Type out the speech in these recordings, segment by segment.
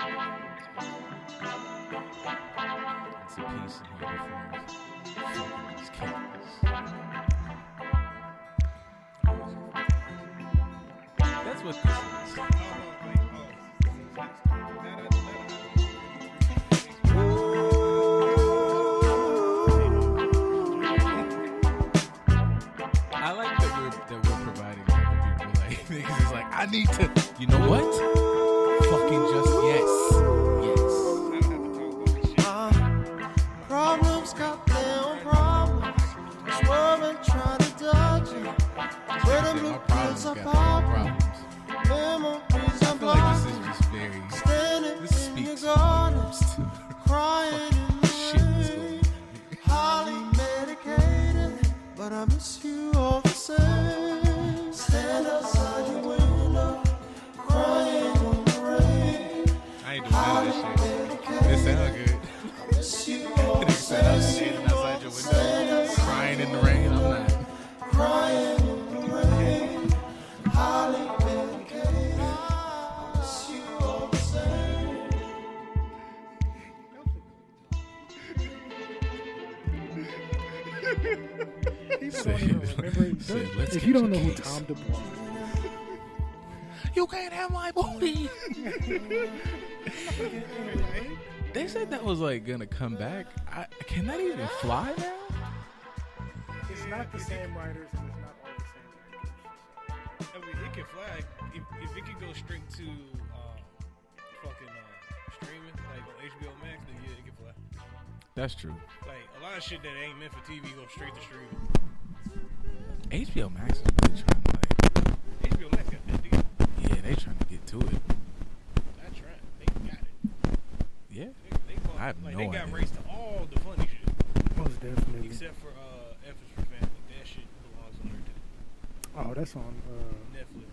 It's a piece in here for fucking these kittens. That's what this is. I like that we're providing that for people. Like niggas is like, I need to. You know what? Fucking just yes. Problems got their own problems. Swerving, trying to dodge it. Where them My look problems feels got apart. problems. Memories I are feel like this blocking. is just very. Standing This in your speaks garden, volumes to crying in the shit that's going rain. on. Highly medicated, but I miss you all the same. Stand outside your window, crying in the rain. I ain't doing none of this shit. It sound good. I miss you all the Nigga said I was same. standing outside your window, crying in the rain. I'm not. Crying in the rain, highly medicated. I miss you all the same. People don't even remember. Say, let's If you catch don't a know who case. Tom DeBlanc is, You can't have my booty. They said that was like gonna come back. Can that even fly now? it's not the same writers and it's not all the same actors. I mean, it can fly if it can go straight to fucking streaming, like on HBO Max. Then yeah, it can fly. That's true. Like a lot of shit that ain't meant for TV go straight to streaming. HBO Max is really trying to like. HBO Max got that deal. Yeah, they trying to get to it. Not trying. They got it. Yeah. They bought, I have like, no they got idea. raised to all the funny shit, Most definitely. except for F is for Family. That shit belongs on there too. Oh, that's on Netflix.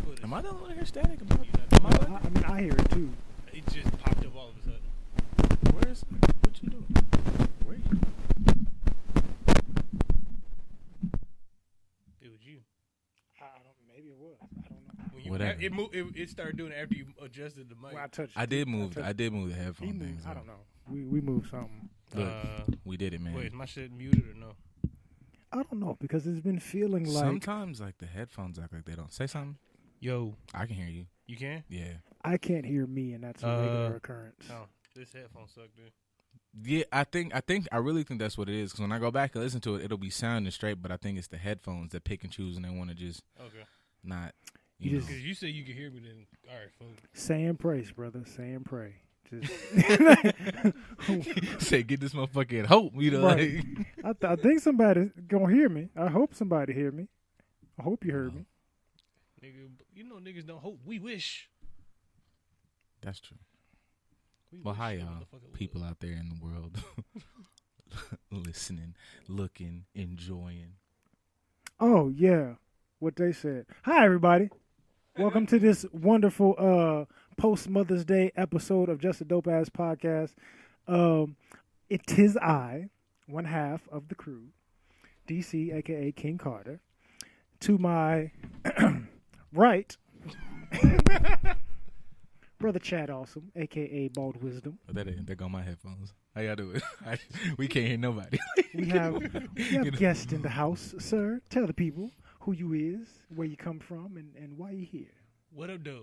Netflix. Am I the only one to hear static about You know, am I bugging? I mean, I hear it too. It just popped up all of a sudden. Where's what you doing? Where you? It was you. I don't. Maybe it was. I don't know. When you Whatever. It moved. It started doing it after you adjusted the mic. When I touched. I did it, move. touched I did move the it. He headphone moved. things. I don't know. We moved something. Look, we did it, man. Wait, is my shit muted or no? I don't know because it's been feeling like Sometimes like the headphones act like they don't say something. Yo, I can hear you. you can? Yeah. I can't hear me, and that's a regular occurrence. Oh, this headphone sucked, dude. Yeah, I really think that's what it is. Because when I go back and listen to it, it'll be sounding straight, but I think it's the headphones that pick and choose, and they want to just Okay. not. You You just- know. Because you said you could hear me, then all right, fuck. Say and praise, brother. Say and pray. Just Say, get this motherfucker hope. You know, Right. like, I think somebody gonna hear me. I hope somebody hear me. I hope you heard me. Nigga, you know niggas don't hope. We wish. that's true. We Well, wish hi, the y'all, motherfucker people out there in the world, listening, looking, enjoying. Oh yeah, what they said. Hi everybody. Welcome to this wonderful post Mother's Day episode of Just a Dope Ass Podcast. It is I, one half of the crew, DC, aka King Carter. To my right, Brother Chad Awesome, aka Bald Wisdom. Oh, there go my headphones. How y'all doing? We can't hear nobody. We have You know. guests in the house, sir. Tell the people who you is, where you come from, and why you here. What up, dude?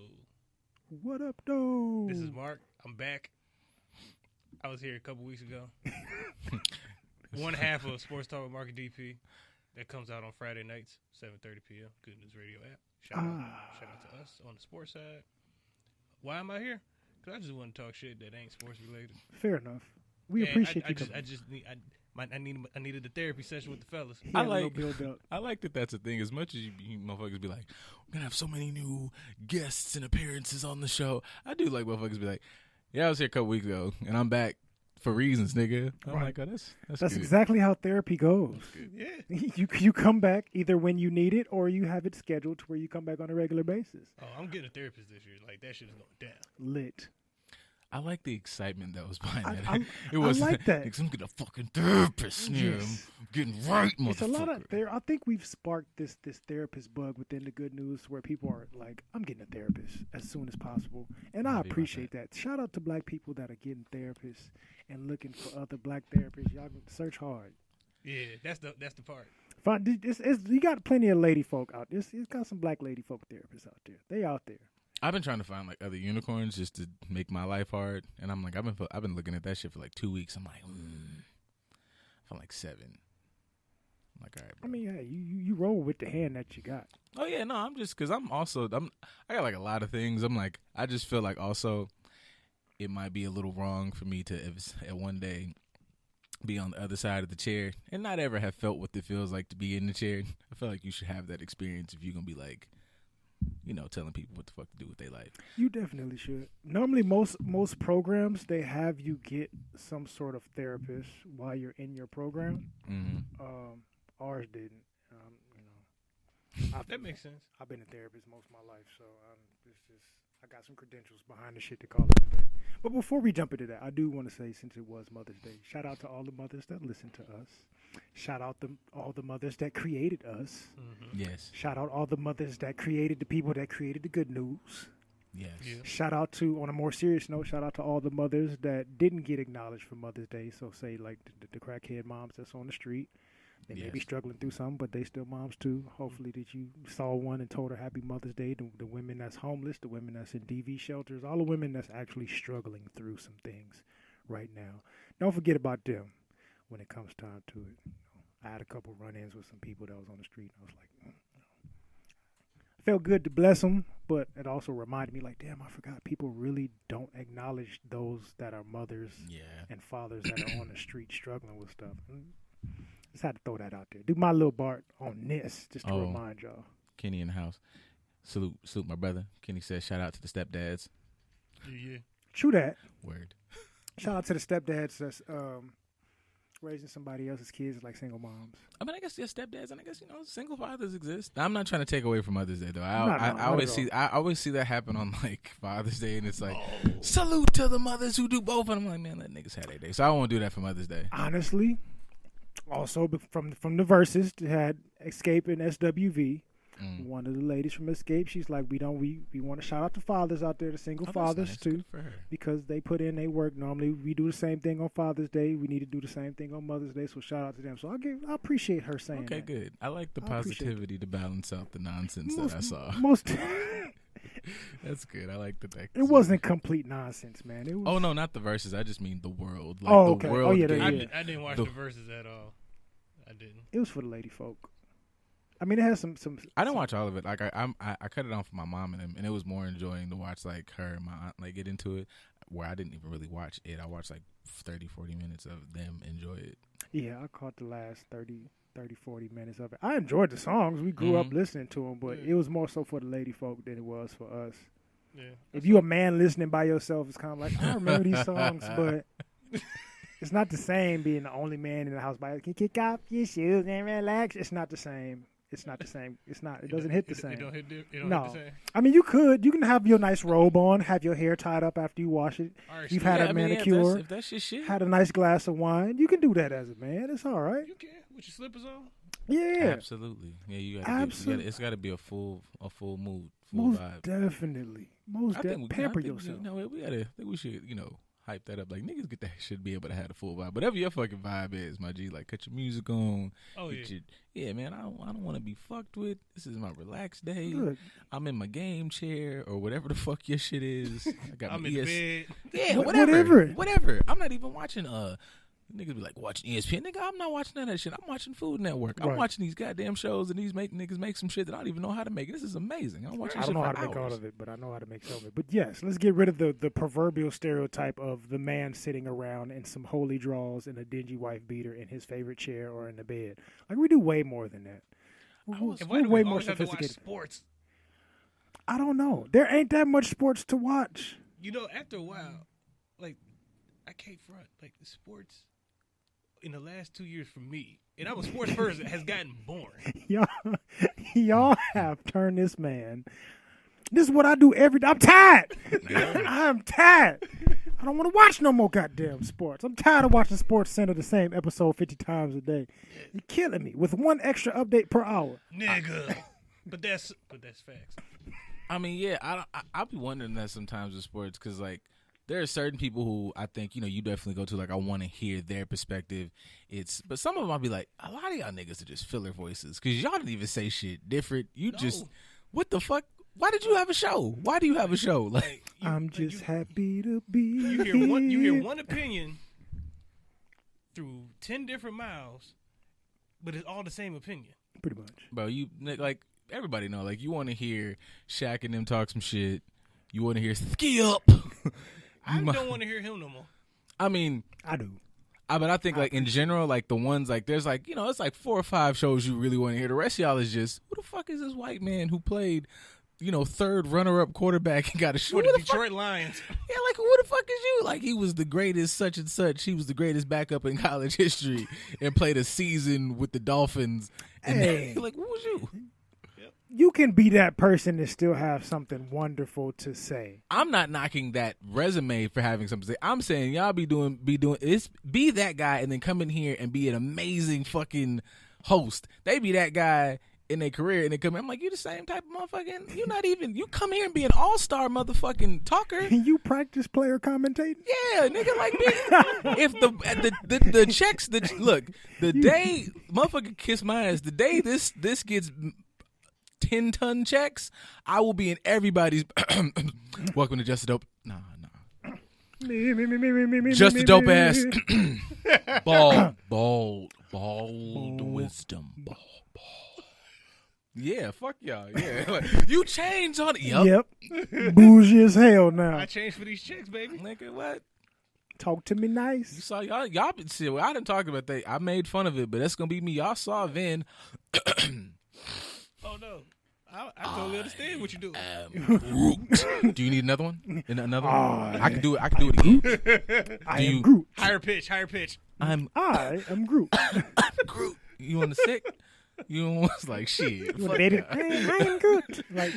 What up, though? This is Mark. I'm back. I was here a couple weeks ago. One half of Sports Talk with Mark and DP. That comes out on Friday nights, 7:30 p.m. Good News Radio app. Shout out to us on the sports side. Why am I here? Because I just want to talk shit that ain't sports related. Fair enough. We And appreciate I you just, coming. I just need. I needed the therapy session with the fellas. He I had a little like- build up. I like that that's a thing. As much as you motherfuckers be like, we're going to have so many new guests and appearances on the show. I do like motherfuckers be like, yeah, I was here a couple weeks ago, and I'm back for reasons, nigga. I'm Right. like, oh, that's That's good. exactly how therapy goes. Yeah. You come back either when you need it or you have it scheduled to where you come back on a regular basis. Oh, I'm getting a therapist this year. Like that shit is going down. Lit. I like the excitement that was behind that. I It was like that. I'm getting a fucking therapist. Yeah, Yes. I'm getting right, motherfucker. It's a lot of I think we've sparked this therapist bug within the good news where people are like, I'm getting a therapist as soon as possible. And I Happy about appreciate that. Shout out to black people that are getting therapists and looking for other black therapists. Y'all can search hard. Yeah, that's the part. You got plenty of lady folk out there. It's got some black lady folk therapists out there. They out there. I've been trying to find like other unicorns just to make my life hard, and I'm like, I've been looking at that shit for like 2 weeks. I'm like, I'm like 7. I'm like, all right, bro. I mean, yeah, you roll with the hand that you got. Oh yeah, no, I'm just because I got like a lot of things. I'm like, I just feel like also it might be a little wrong for me to at one day be on the other side of the chair and not ever have felt what it feels like to be in the chair. I feel like you should have that experience if you're gonna be like, telling people what the fuck to do with their life. You definitely should. Normally, most programs, they have you get some sort of therapist while you're in your program. Mm-hmm. Ours didn't. That makes sense. I've been a therapist most of my life, so I got some credentials behind the shit to call it today. But before we jump into that, I do want to say, since it was Mother's Day, shout out to all the mothers that listen to us. Shout out to all the mothers that created us. Mm-hmm. Yes. Shout out all the mothers that created the people that created the good news. Yes. Yeah. Shout out to, on a more serious note, shout out to all the mothers that didn't get acknowledged for Mother's Day. So say like the crackhead moms that's on the street. They may be struggling through something, but they still moms too. Hopefully that you saw one and told her Happy Mother's Day. The women that's homeless, the women that's in DV shelters, all the women that's actually struggling through some things right now. Don't forget about them when it comes time to it. I had a couple run-ins with some people that was on the street. And I was like, felt good to bless them, but it also reminded me like, damn, I forgot people really don't acknowledge those that are mothers and fathers that are on the street struggling with stuff. Just had to throw that out there. Do my little part on this just to remind y'all. Kenny in the house. Salute my brother. Kenny says shout out to the stepdads. Yeah. True that. Word. Shout out to the stepdads that's raising somebody else's kids like single moms. I mean, I guess stepdads, and I guess single fathers exist. I'm not trying to take away from Mother's Day though. I always see that happen on like Father's Day, and it's like salute to the mothers who do both. And I'm like, man, let niggas have their day. So I won't do that for Mother's Day. Honestly, also from the verses had Escape and SWV. One of the ladies from Escape, she's like, we want to shout out to fathers out there, the single fathers nice. too, Good for her. because they put in their work. Normally we do the same thing on Father's Day. We need to do the same thing on Mother's Day. So shout out to them. So I appreciate her saying Okay, that. good. I like the positivity to balance out the nonsense that I saw. Most That's good. I like that. it wasn't complete nonsense, man. It was, Oh no, not the verses. I just mean the world. Like, Oh, okay. The world Oh, yeah, gave- yeah. I didn't watch the verses at all. I didn't. It was for the lady folk. I mean, it has some. I didn't watch all of it. Like I cut it on for my mom and them, and it was more enjoying to watch like her and my aunt like get into it. Where I didn't even really watch it. I watched like 30, 40 minutes of them enjoy it. Yeah, I caught the last 30, 40 minutes of it. I enjoyed the songs. We grew up listening to them, but it was more so for the lady folk than it was for us. Yeah. If you a man listening by yourself, it's kind of like, I remember these songs, but it's not the same being the only man in the house by you. Can kick off your shoes and relax. It's not the same. It's not the same. It's not. It doesn't hit the same. It don't hit the same. I mean, you can have your nice robe on, have your hair tied up after you wash it. Right, You've had a manicure. If that's your shit. Had a nice glass of wine. You can do that as a man. It's all right. You can with your slippers on. Yeah. Absolutely. Yeah, you got. It's got to be a full mood, full Most vibe. definitely. Pamper yourself. I think we should, hype that up. Like niggas get that should be able to have a full vibe. Whatever your fucking vibe is, my G. Like cut your music on. Oh yeah. Yeah, man. I don't want to be fucked with. This is my relaxed day. Look. I'm in my game chair or whatever the fuck your shit is. I got I'm my in bed. Yeah, Whatever. I'm not even watching. Niggas be like watching ESPN. Nigga, I'm not watching none of that shit. I'm watching Food Network. I'm Right. watching these goddamn shows and these niggas make some shit that I don't even know how to make. This is amazing. I'm watching I shit don't know for how to make all hours. of it, but I know how to make some of it. But yes, let's get rid of the proverbial stereotype of the man sitting around in some holy drawers and a dingy wife beater in his favorite chair or in the bed. Like we do way more than that. And We're why do we way more always have to watch sophisticated. sports? I don't know. There ain't that much sports to watch. After a while, like I can't front. Like the sports in the last 2 years for me, and I'm a sports person, has gotten boring. Y'all have turned this man. This is what I do every day. I'm tired. I'm tired. I don't want to watch no more goddamn sports. I'm tired of watching Sports Center the same episode 50 times a day. You're killing me with one extra update per hour. Nigga. But that's facts. I mean, yeah, I'll be wondering that sometimes with sports because, like, there are certain people who I think, you definitely go to, like, I want to hear their perspective. But some of them I'll be like, a lot of y'all niggas are just filler voices because y'all didn't even say shit different. Just, what the fuck? Why did you have a show? Why do you have a show? Like, I'm just happy to be you hear one opinion through 10 different mouths, but it's all the same opinion. Pretty much. Bro, like, everybody know, like, you want to hear Shaq and them talk some shit. You want to hear Ski Up. I don't want to hear him no more. I mean, I do. But I think, like, in general, like, the ones, like, there's, like, it's like 4 or 5 shows you really want to hear. The rest of y'all is just, who the fuck is this white man who played, third runner-up quarterback and got a show? For the Detroit Lions. Yeah, like, who the fuck is you? Like, he was the greatest such and such. He was the greatest backup in college history and played a season with the Dolphins. And Hey. like, who was you? You can be that person and still have something wonderful to say. I'm not knocking that resume for having something to say. I'm saying y'all be doing this, be that guy and then come in here and be an amazing fucking host. They be that guy in their career and they come in. I'm like, you the same type of motherfucking, you come here and be an all-star motherfucking talker. You practice player commentating? Yeah, nigga, like, if the checks, look, the day motherfucker kiss my ass, the day this gets 10-ton checks, I will be in everybody's welcome to Just a Dope. Nah. Just a dope ass. Bald wisdom. Bald. Yeah, fuck y'all. Yeah. Like, you changed on it. Yep. Bougie as hell now. I changed for these chicks, baby. Nigga, what? Talk to me You nice. saw y'all been shit. Well, I didn't talk about that. I made fun of it, but that's gonna be me. Y'all saw Vin. Oh no. I totally understand what you do. Do you need another one? Another one? Oh, I can do it. I can do it again. I am Groot. Higher pitch. I am Groot. Groot. You on the sick? You almost like shit. You Fuck wanna date it? that. I am Groot. Like,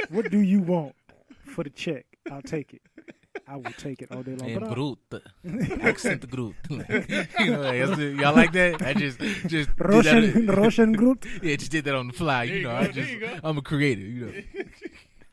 what do you want for the check? I'll take it. I will take it all day long. And But Groot. Accent Groot. Like, y'all like that? I just did Russian that. Groot. Yeah, just did that on the fly. There you go, there you go. I'm a creative.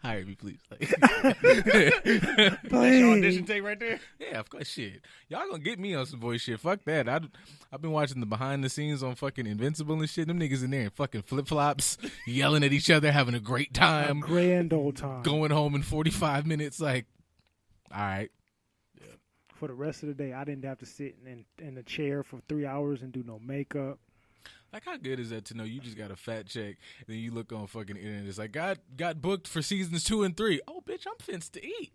Hire me, please. Like, That's your audition tape right there. yeah, of course. Shit, y'all gonna get me on some voice shit. Fuck that. I've been watching the behind the scenes on fucking Invincible and shit. Them niggas in there in fucking flip flops, yelling at each other, having a great time, Grand old time. going home in 45 minutes. Like, all right. For the rest of the day, I didn't have to sit in a chair for 3 hours and do no makeup. Like, how good is that to know you just got a fat check, and then you look on fucking internet, it's like, got booked for seasons 2 and 3. Oh, bitch, I'm fins to eat.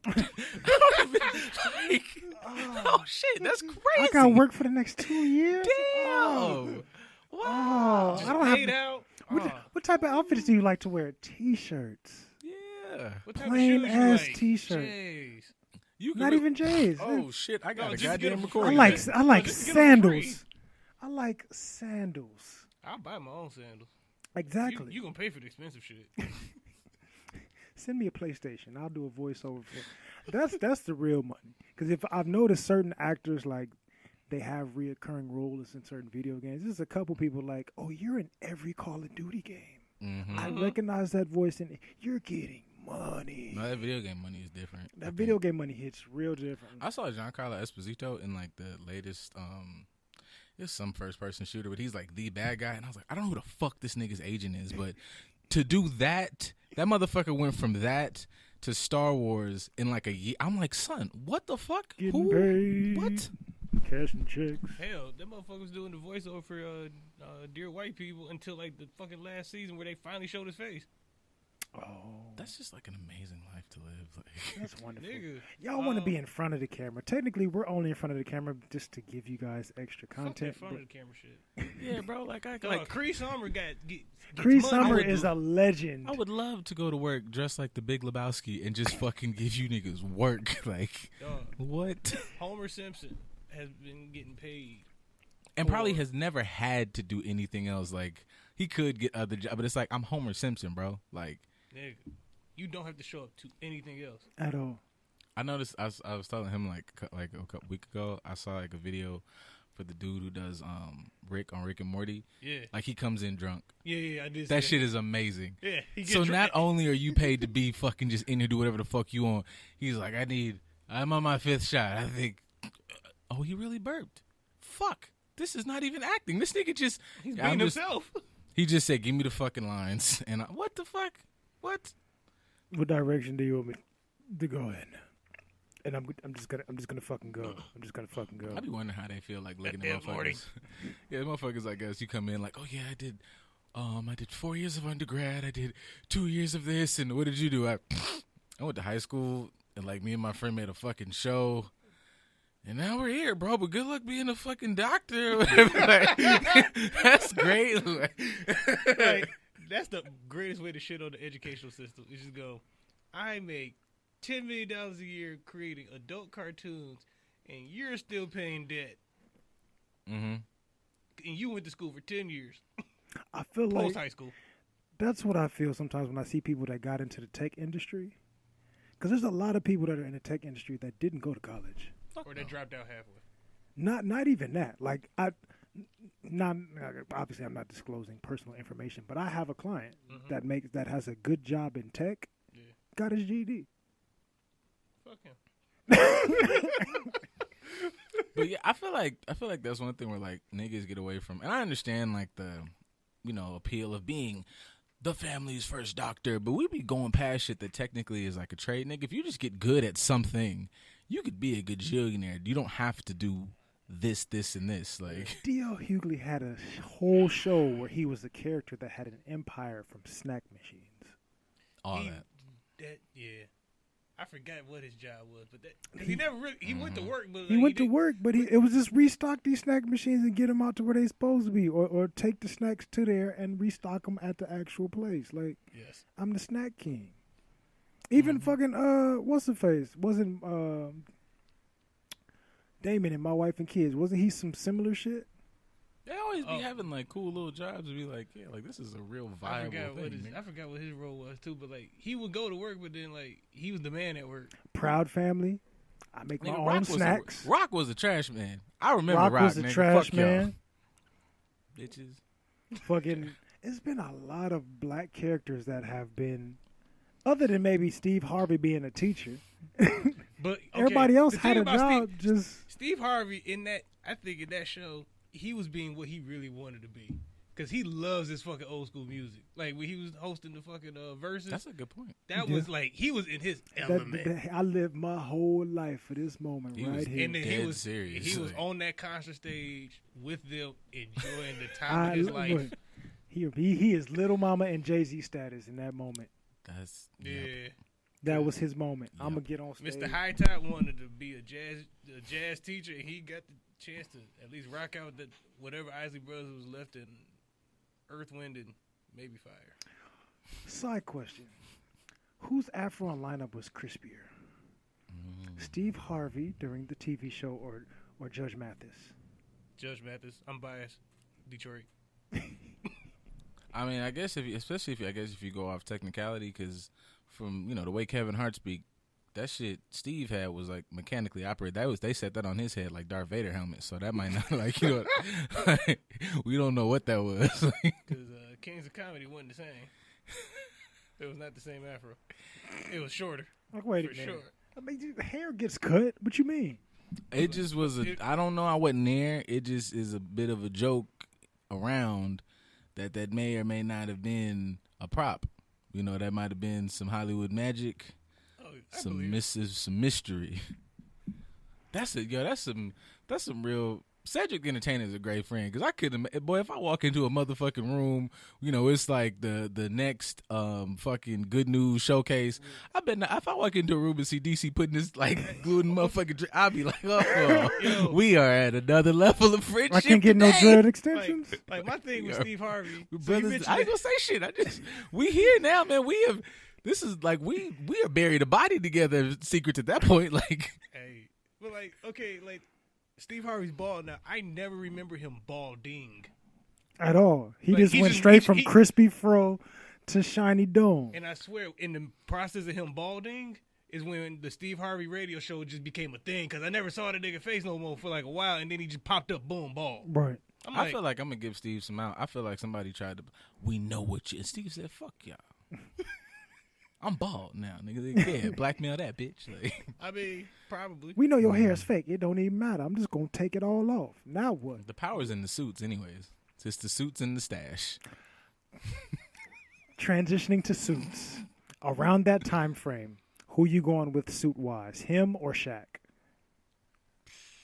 Oh, shit, that's crazy. I got work for the next 2 years. Damn. Oh, Wow. I don't have. Paid out. What type of outfits do you like to wear? T-shirts. Yeah. What type Plain of shoes you ass like? T-shirt. Jeez. You can Not even J's. Oh, shit, I got No, a just get goddamn them- recording. I set. like Just get 'em for free. sandals. I like sandals. I'll buy my own sandals. Exactly. You gonna pay for the expensive shit. Send me a PlayStation. I'll do a voiceover for. That's the real money. Because if I've noticed certain actors like they have reoccurring roles in certain video games. There's a couple people like, oh, you're in every Call of Duty game. Mm-hmm. I recognize that voice, and you're getting money. No, that video game money is different. That video game money hits real different. I saw Giancarlo Esposito in like the latest it's some first person shooter, but he's like the bad guy, and I was like, I don't know who the fuck this nigga's agent is, but to do that motherfucker went from that to Star Wars in like a year. I'm like, son, what the fuck? Getting paid. What? Cashing checks. Hell, that motherfucker was doing the voiceover for Dear White People until like the fucking last season where they finally showed his face. Oh, That's just like an amazing life to live. Like, that's wonderful. Nigga. Y'all want to be in front of the camera. Technically, we're only in front of the camera just to give you guys extra Fuck that content. front of the camera shit. yeah, bro. Like I Dog, like. Cree Summer gets Cree money. Summer would is a legend. I would love to go to work dressed like the Big Lebowski and just fucking give you niggas work. Like, Dog, what? Homer Simpson has been getting paid. And probably has never had to do anything else. Like, he could get other jobs, but it's like, I'm Homer Simpson, bro. Like, Nigga, you don't have to show up to anything else. At all. I noticed. I was telling him like a couple week ago. I saw like a video for the dude who does Rick on Rick and Morty. Yeah. Like he comes in drunk. Yeah, I did. That shit is amazing. Yeah. He So gets not only are you paid to be fucking just in here do whatever the fuck you want. He's like, I'm on my 5th shot. I think. Oh, he really burped. Fuck. This is not even acting. This nigga just. He's being himself. He just said, "Give me the fucking lines." And what the fuck? What? What direction do you want me to go in? And I'm just gonna fucking go. I'm just gonna fucking go. I be wondering how they feel like looking at Yeah, Morty. motherfuckers. Yeah, motherfuckers. I guess you come in like, oh yeah, I did 4 years of undergrad. I did 2 years of this. And what did you do? I went to high school and like me and my friend made a fucking show. And now we're here, bro. But good luck being a fucking doctor or whatever. Like, that's great. Like, that's the greatest way to shit on the educational system. You just go, I make $10 million a year creating adult cartoons, and you're still paying debt. Mm-hmm. And you went to school for 10 years. I feel Post like high school. that's what I feel sometimes when I see people that got into the tech industry. Because there's a lot of people that are in the tech industry that didn't go to college. Or they dropped out halfway. Not even that. Like obviously I'm not disclosing personal information, but I have a client that has a good job in tech. Yeah. Got his GED. Fuck him. But yeah, I feel like that's one thing where like niggas get away from, and I understand like the, appeal of being the family's first doctor, but we be going past shit that technically is like a trade, nigga. If you just get good at something, you could be a gajillionaire. You don't have to do this, and this. Like D.L. Hughley had a whole show where he was a character that had an empire from snack machines. All He- that. Yeah. I forgot what his job was, but he never really, he went to work, but He went to work, but it was just restock these snack machines and get them out to where they supposed to be, or take the snacks to there and restock them at the actual place. Like, Yes. I'm the snack king. Even fucking what's the face? Wasn't Damon in My Wife and Kids? Wasn't he some similar shit? They always be having like cool little jobs and be like, yeah, like this is a real viable thing. I forgot what his role was too, but like he would go to work, but then like he was the man at work. Proud family. I make my Nigga, own snacks. Rock was a trash man. I remember Rock Rock was a nigga. trash Fuck y'all. man. Bitches. Fucking, it's been a lot of black characters that have been, other than maybe Steve Harvey being a teacher. But okay, Everybody else the had thing a about job. Steve Harvey in that, I think in that show, he was being what he really wanted to be. Because he loves this fucking old school music. Like when he was hosting the fucking Versus. That's a good point. That was like, he was in his element. I lived my whole life for this moment He right was here. And then Dead serious. he was Like- on that concert stage with them, enjoying the time of his life. look, he is Little Mama and Jay-Z status in that moment. That's Yeah. That was his moment. Yep. I'm gonna get on stage. Mr. High Top wanted to be a jazz teacher, and he got the chance to at least rock out that whatever Isley Brothers was left in Earth, Wind, and maybe Fire. Side question: whose Afro lineup was crispier? Steve Harvey during the TV show, or Judge Mathis? Judge Mathis. I'm biased. Detroit. I mean, I guess if you go off technicality, because from the way Kevin Hart speak, that shit Steve had was like mechanically operated. They set that on his head like Darth Vader helmet, so that might not like like, we don't know what that was. Because Kings of Comedy wasn't the same. It was not the same Afro. It was shorter. Like, wait a For minute. sure. I mean, the hair gets cut. What you mean? It just was I don't know. I wasn't there. It just is a bit of a joke around that may or may not have been a prop. That might have been some Hollywood magic, Oh, some mystery. That's some real. Cedric the Entertainer is a great friend because I couldn't. Boy, if I walk into a motherfucking room, it's like the next fucking Good News showcase. I bet if I walk into a room and see DC putting this like glue in the motherfucking drink, I'll be like, oh, we are at another level of friendship. I can't get no today. dread extensions. Like my thing with Steve Harvey. So you Brothers, mentioned I ain't gonna say shit. We here now, man. We have. This is like we are buried a body together. Secrets at that point, like. Hey, but like okay, like. Steve Harvey's bald now. I never remember him balding. At all. He Like, just he went just- straight he- from he- crispy fro to shiny dome. And I swear, in the process of him balding, is when the Steve Harvey radio show just became a thing because I never saw the nigga face no more for like a while, and then he just popped up, boom, ball. Right. I feel like I'm gonna give Steve some out. I feel like somebody tried to. We know what you. And Steve said, "Fuck y'all." I'm bald now, nigga. Yeah, blackmail that bitch. Like, I mean, probably. We know your hair is fake. It don't even matter. I'm just gonna take it all off. Now what? the power's in the suits, anyways. It's just the suits and the stash. Transitioning to suits. Around that time frame, who you going with suit wise? Him or Shaq?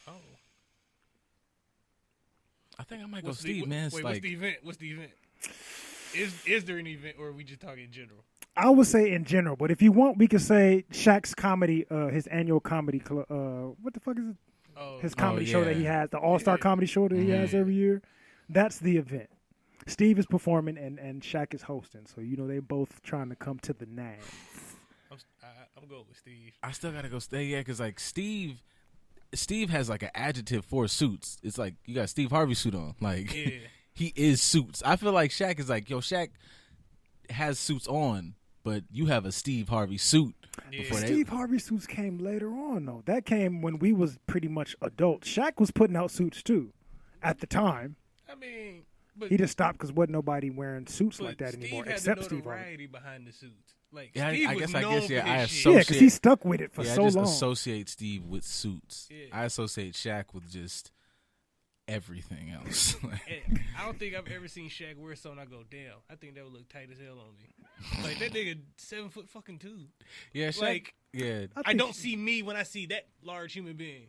Oh. I think I might go Steve, man. It's Wait, like, what's the event? Is there an event, or are we just talking in general? I would say in general, but if you want, we could say Shaq's comedy, his annual comedy club. What the fuck is it? Oh, His comedy show that he has, the All-Star comedy show that he has Yeah. every year. That's the event. Steve is performing and Shaq is hosting, so you know they both trying to come to the nines. I'm going with Steve. I still gotta go stay, yeah, because like Steve has like an adjective for suits. It's like you got Steve Harvey suit on, like Yeah. he is suits. I feel like Shaq is like, yo, Shaq has suits on, but you have a Steve Harvey suit. Yeah. Before they- Steve Harvey suits came later on, though. That came when we was pretty much adults. Shaq was putting out suits too, at the time. I mean, but He just stopped because wasn't nobody wearing suits but like that Steve anymore, had except the Steve Harvey. notoriety behind the suits. Like Yeah, Steve I was guess, known yeah, for I his shit. Yeah, associate- because he stuck with it for Yeah, so I just long. associate Steve with suits. Yeah. I associate Shaq with just everything else. And I don't think I've ever seen Shaq wear something I go, damn, I think that would look tight as hell on me. Like that nigga 7 foot fucking 2. Yeah, Shaq. Like Yeah, I think don't see me when I see that large human being.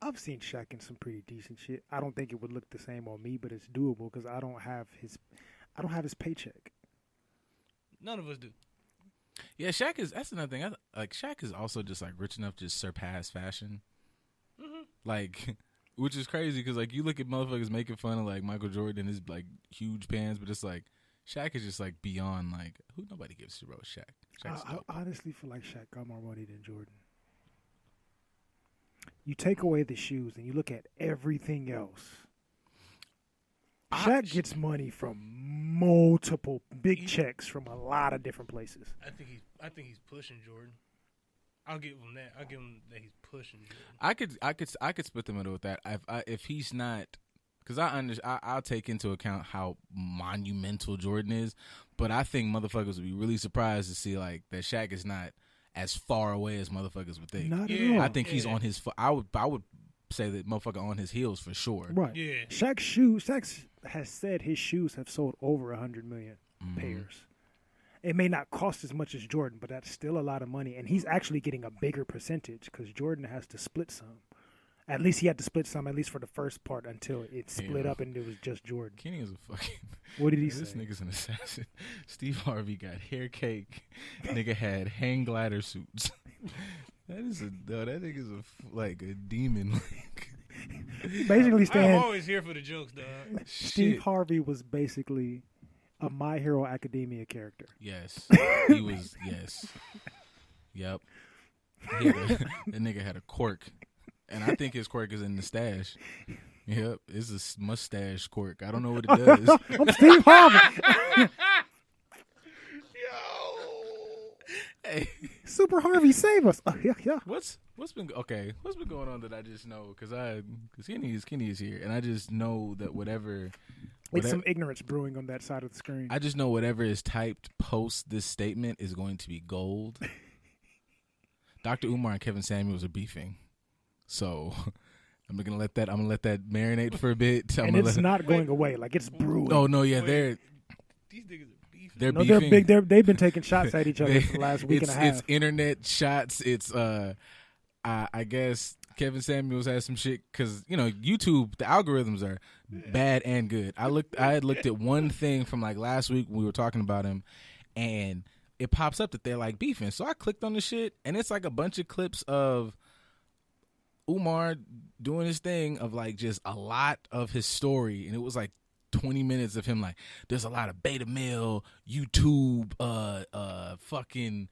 I've seen Shaq in some pretty decent shit. I don't think it would look the same on me, but it's doable because I don't have his paycheck. None of us do. yeah. Shaq is. That's another thing. Like Shaq is also just like rich enough to just surpass fashion. Like, which is crazy because like you look at motherfuckers making fun of like Michael Jordan and his like huge pants, but it's like Shaq is just like beyond like who nobody gives a shit about Shaq. Shaq's I dope. honestly feel like Shaq got more money than Jordan. You take away the shoes and you look at everything else. Shaq gets money from multiple big checks from a lot of different places. I think he's pushing Jordan. I'll give him that. I'll give him that he's pushing Jordan. I could split the middle with that. If he's not, because I'll take into account how monumental Jordan is, but I think motherfuckers would be really surprised to see like that Shaq is not as far away as motherfuckers would think. Not at Yeah. all. I think he's on his. I would say that motherfucker on his heels for sure. Right. Yeah. Shaq has said his shoes have sold over 100 million pairs. It may not cost as much as Jordan, but that's still a lot of money. And he's actually getting a bigger percentage because Jordan has to split some. At least he had to split some, at least for the first part, until it split Yeah. up and it was just Jordan. Kenny is a fucking. What did he This say? nigga's an assassin. Steve Harvey got hair cake. Nigga had hang glider suits. That nigga's like a demon. Basically, I'm Stan, always here for the jokes, dog. Steve Shit. Harvey was basically a My Hero Academia character. Yes, he was. Yes, yep. That nigga had a quirk, and I think his quirk is in the stash. Yep, it's a mustache quirk. I don't know what it does. I'm Steve Harvey. Hey, Super Harvey, save us. Yeah. what's been going on that I just know because Kenny is here, and I just know that whatever Like some ignorance brewing on that side of the screen. I just know whatever is typed post this statement is going to be gold. Dr. Umar and Kevin Samuels are beefing, so I'm gonna let that marinate for a bit. and it's not going away. Like it's brewing. Oh no, yeah, Wait. These niggas are beefing. they're No, beefing. they're big. They've been taking shots at each other for the last week and a half. It's internet shots. It's I guess Kevin Samuels has some shit because YouTube, the algorithms are bad and good. I had looked at one thing from like last week when we were talking about him, and it pops up that they're like beefing. So I clicked on the shit, and it's like a bunch of clips of Umar doing his thing of like just a lot of his story, and it was like 20 minutes of him like there's a lot of beta male YouTube fucking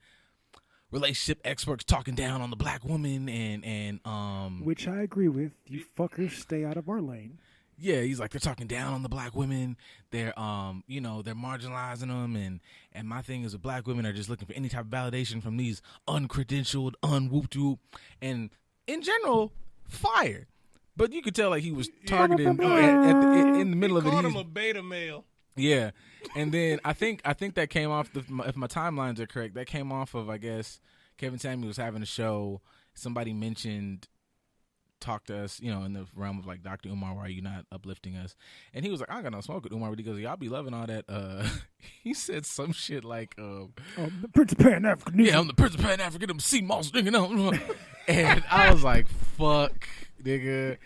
relationship experts talking down on the black woman and Which I agree with. You fuckers stay out of our lane. Yeah, he's like, they're talking down on the black women. They're they're marginalizing them, and my thing is, the black women are just looking for any type of validation from these uncredentialed, unwhooped-whoop, and in general, fire. But you could tell like he was targeting in the middle of it. Called him a beta male. Yeah, and then I think that came off if my timelines are correct, that came off of, I guess, Kevin Samuels was having a show. Somebody mentioned, talk to us, in the realm of like, Dr. Umar, why are you not uplifting us? And he was like, I ain't got no smoke with Umar, but he goes, y'all be loving all that. He said some shit like, the Prince of Pan African. Yeah, I'm the Prince of Pan African. I'm sea moss, nigga. And I was like, fuck, nigga,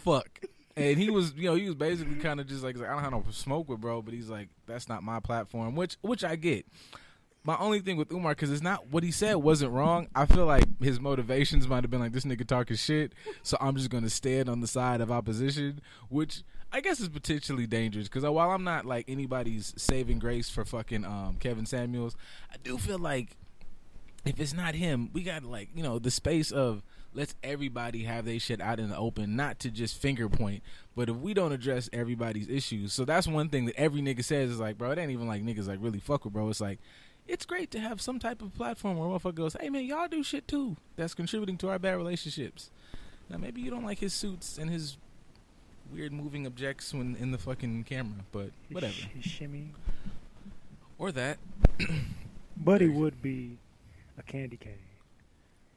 fuck. And he was, he was basically kind of just like, I don't have no smoke with bro, but he's like, that's not my platform, which I get. My only thing with Umar, because it's not what he said wasn't wrong. I feel like his motivations might have been like, this nigga talking shit, so I'm just going to stand on the side of opposition, which I guess is potentially dangerous. Because while I'm not like anybody's saving grace for fucking Kevin Samuels, I do feel like if it's not him, we got like, the space of let's everybody have their shit out in the open, not to just finger point. But if we don't address everybody's issues, so that's one thing that every nigga says is like, bro, it ain't even like niggas like really fuck with bro. It's like, it's great to have some type of platform where a motherfucker goes, hey man, y'all do shit too that's contributing to our bad relationships. Now maybe you don't like his suits and his weird moving objects when in the fucking camera, but whatever. His shimmy. Or that. But he would be a candy cane.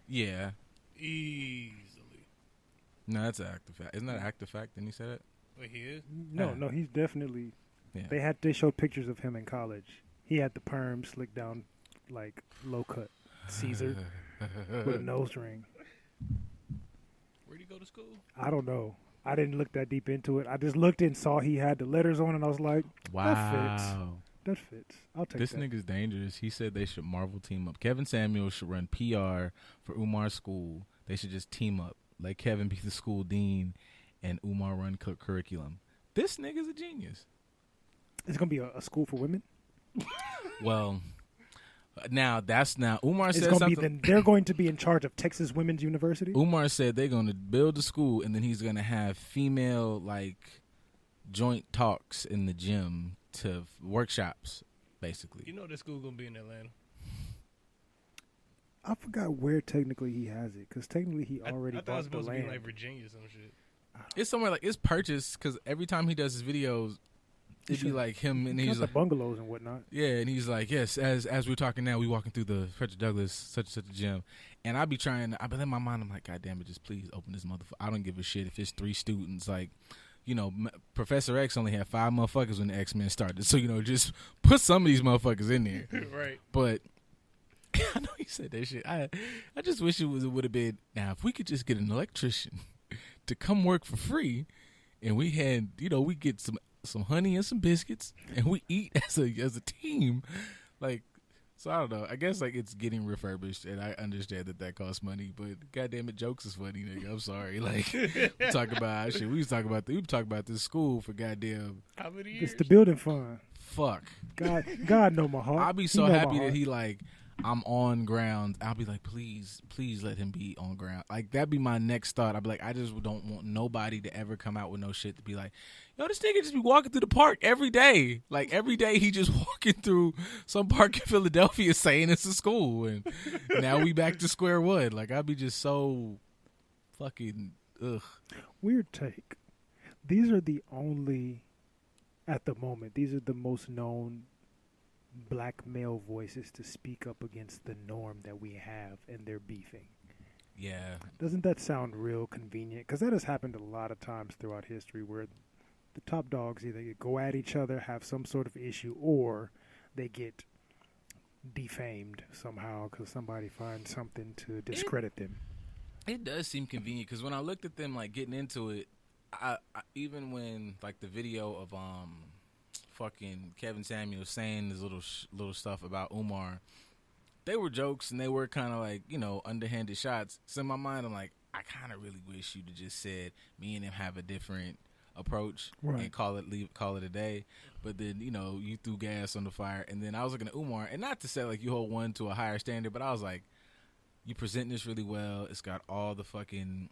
Yeah. Easily. No, that's an active fact. Isn't that an active fact? Didn't he say that? Wait, he is? No, he's definitely. Yeah. They showed pictures of him in college. He had the perm slicked down, like low cut Caesar with a nose ring. Where'd he go to school? I don't know. I didn't look that deep into it. I just looked and saw he had the letters on, and I was like, wow. That fits. I'll take this that. Nigga's dangerous. He said they should Marvel team up. Kevin Samuels should run PR for Umar's school. They should just team up. Let Kevin be the school dean and Umar run curriculum. This nigga's a genius. It's going to be a school for women? Well, now Umar said something. They're going to be in charge of Texas Women's University? Umar said they're going to build a school, and then he's going to have female, like, joint talks in the gym to workshops, basically. You know this school going to be in Atlanta. I forgot where technically he has it, because technically he already I thought it was bought the supposed land. to be like Virginia or some shit. It's somewhere like, it's purchased, because every time he does his videos, it'd be like him, and he's got like, the bungalows and whatnot. yeah, and he's like, yes, as we're talking now, we walking through the Frederick Douglass such and such a gym, and I'd be in my mind, I'm like, God damn it, just please open this motherfucker. I don't give a shit if it's 3 students, like, Professor X only had 5 motherfuckers when the X-Men started, so just put some of these motherfuckers in there. Right. But I know he said that shit. I just wish it would have been, now if we could just get an electrician to come work for free, and we had we get some honey and some biscuits, and we eat as a team, like. So I don't know. I guess like it's getting refurbished, and I understand that costs money. But goddamn it, jokes is funny, nigga. I'm sorry. Like we talk about shit. We talk about this school for goddamn. How many years? It's the building fund. Fuck. God know my heart. I'll be so happy that he like. I'm on ground. I'll be like, please let him be on ground. Like that'd be my next thought. I'd be like, I just don't want nobody to ever come out with no shit to be like, yo, this nigga just be walking through the park every day. Like every day he just walking through some park in Philadelphia saying it's a school, and now we back to square one. Like I'd be just so fucking ugh. Weird take. These are the only, at the moment, these are the most known black male voices to speak up against the norm that we have, and they're beefing. Yeah. Doesn't that sound real convenient? Because that has happened a lot of times throughout history where the top dogs either go at each other, have some sort of issue, or they get defamed somehow because somebody finds something to discredit them. It does seem convenient because when I looked at them like getting into it, I even when like the video of fucking Kevin Samuels saying this little stuff about Umar, they were jokes and they were kind of like underhanded shots. So in my mind, I'm like, I kind of really wish you'd have just said me and him have a different approach and call it a day. But then you threw gas on the fire, and then I was looking at Umar, and not to say like you hold one to a higher standard, but I was like, you present this really well. It's got all the fucking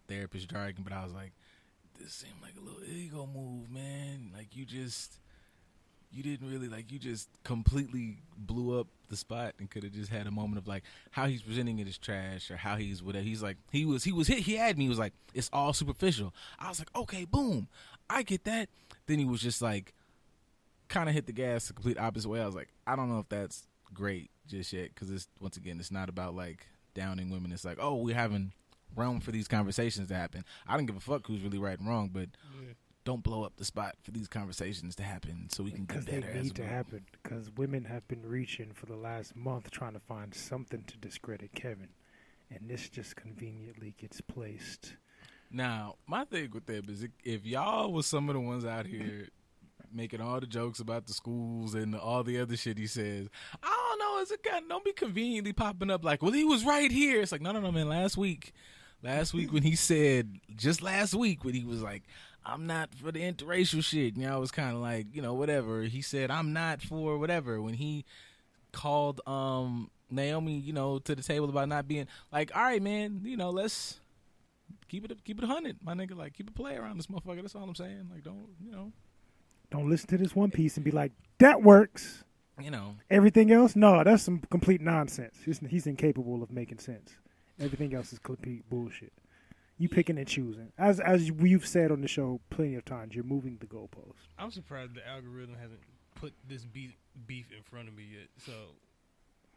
therapist jargon, but I was like, this seemed like a little ego move, man. Like you didn't really you just completely blew up the spot and could have just had a moment of like how he's presenting it is trash or how he's whatever. He's like he was hit. He had me. He was like it's all superficial. I was like okay, boom, I get that. Then he was just like kind of hit the gas the complete opposite way. I was like I don't know if that's great just yet because it's once again it's not about like downing women. It's like oh we're having room for these conversations to happen. I don't give a fuck who's really right and wrong, but. Yeah. Don't blow up the spot for these conversations to happen so we can get better. Because they need to happen. Because women have been reaching for the last month trying to find something to discredit Kevin. And this just conveniently gets placed. Now, my thing with them is if y'all was some of the ones out here making all the jokes about the schools and all the other shit he says, I don't know, don't be conveniently popping up like, well, he was right here. It's like, no, man, last week when he said, just last week when he was like, I'm not for the interracial shit. You know, I was kind of like, whatever. He said, I'm not for whatever. When he called Naomi, to the table about not being like, all right, man, let's keep it 100, my nigga. Like, keep it play around this motherfucker. That's all I'm saying. Like, don't listen to this one piece and be like, that works. Everything else, no, that's some complete nonsense. He's incapable of making sense. Everything else is complete bullshit. You picking and choosing. As we've said on the show plenty of times, you're moving the goalposts. I'm surprised the algorithm hasn't put this beef in front of me yet. So